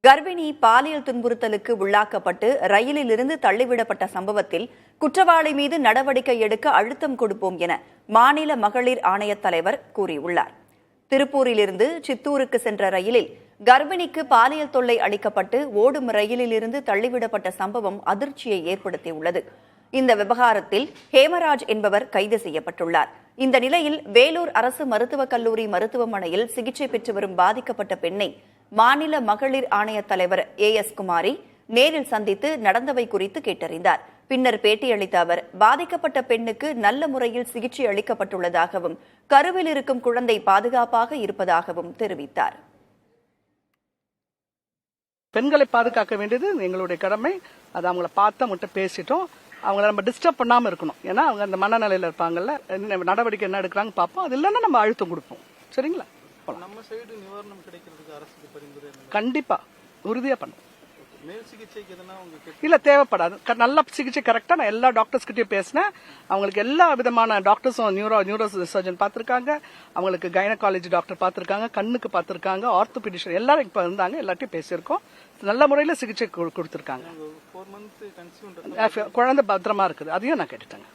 கர்ப்பிணி பாலியல் துன்புறுத்தலுக்கு உள்ளாக்கப்பட்டு ரயிலில் இருந்து தள்ளிவிடப்பட்ட சம்பவத்தில் குற்றவாளி மீது நடவடிக்கை எடுக்க அழுத்தம் கொடுப்போம் என மாநில மகளிர் ஆணைய தலைவர் கூறியுள்ளார். திருப்பூரிலிருந்து சித்தூருக்கு சென்ற ரயிலில் கர்ப்பிணிக்கு பாலியல் தொல்லை அளிக்கப்பட்டு ஓடும் ரயிலில் இருந்து தள்ளிவிடப்பட்ட சம்பவம் அதிர்ச்சியை ஏற்படுத்தியுள்ளது. இந்த விவகாரத்தில் ஹேமராஜ் என்பவர் கைது செய்யப்பட்டுள்ளார். இந்த நிலையில் வேலூர் அரசு மருத்துவக் கல்லூரி மருத்துவமனையில் சிகிச்சை பெற்று வரும் பாதிக்கப்பட்ட பெண்ணை மாநில மகளிர் ஆணைய தலைவர் AS குமாரி நேரில் சந்தித்து நடந்தவை குறித்து கேட்டறிந்தார். பின்னர் பேட்டியளித்த அவர், பாதிக்கப்பட்ட பெண்ணுக்கு நல்ல முறையில் சிகிச்சை அளிக்கப்பட்டுள்ளதாகவும் கருவில் இருக்கும் குழந்தை பாதுகாப்பாக இருப்பதாகவும் தெரிவித்தார். பெண்களை பாதுகாக்க வேண்டியது எங்களுடைய கடமை. அது அவங்கள பார்த்து அவங்கள்ட்ட பேசிட்டோம். அவங்கள நம்ம டிஸ்டர்ப் பண்ணாம இருக்கணும். ஏன்னா அவங்க அந்த மனநிலையில இருப்பாங்கல்ல, நடவடிக்கை என்ன எடுக்கிறாங்க பார்ப்போம். அது இல்லைன்னா நம்ம அழுத்தம் கொடுப்போம். சரிங்களா? நம்ம சைடு நிவாரணம் கிடைக்கிறதுக்கு அரசுக்கு பரிந்துரை கண்டிப்பா உறுதியா பண்ணுவோம். மேல் சிகிச்சைக்கு எதனா இல்ல தேவைப்படாது. நல்ல சிகிச்சை கரெக்டா நான் எல்லா டாக்டர்ஸ் கிட்டயும் பேசினேன். அவங்களுக்கு எல்லா விதமான டாக்டர்ஸும் நியூரோ சர்ஜன் பார்த்திருக்காங்க, அவங்களுக்கு கைனகாலஜி டாக்டர் பார்த்திருக்காங்க, கண்ணுக்கு பார்த்திருக்காங்க, ஆர்த்தோபீடிஷியன் எல்லாரும் இப்ப இருந்தாங்க. எல்லாத்தையும் பேசியிருக்கோம். நல்ல முறையில சிகிச்சை கொடுத்திருக்காங்க. குழந்தை பத்திரமா இருக்குது. அதையும் நான் கேட்டுட்டேங்க.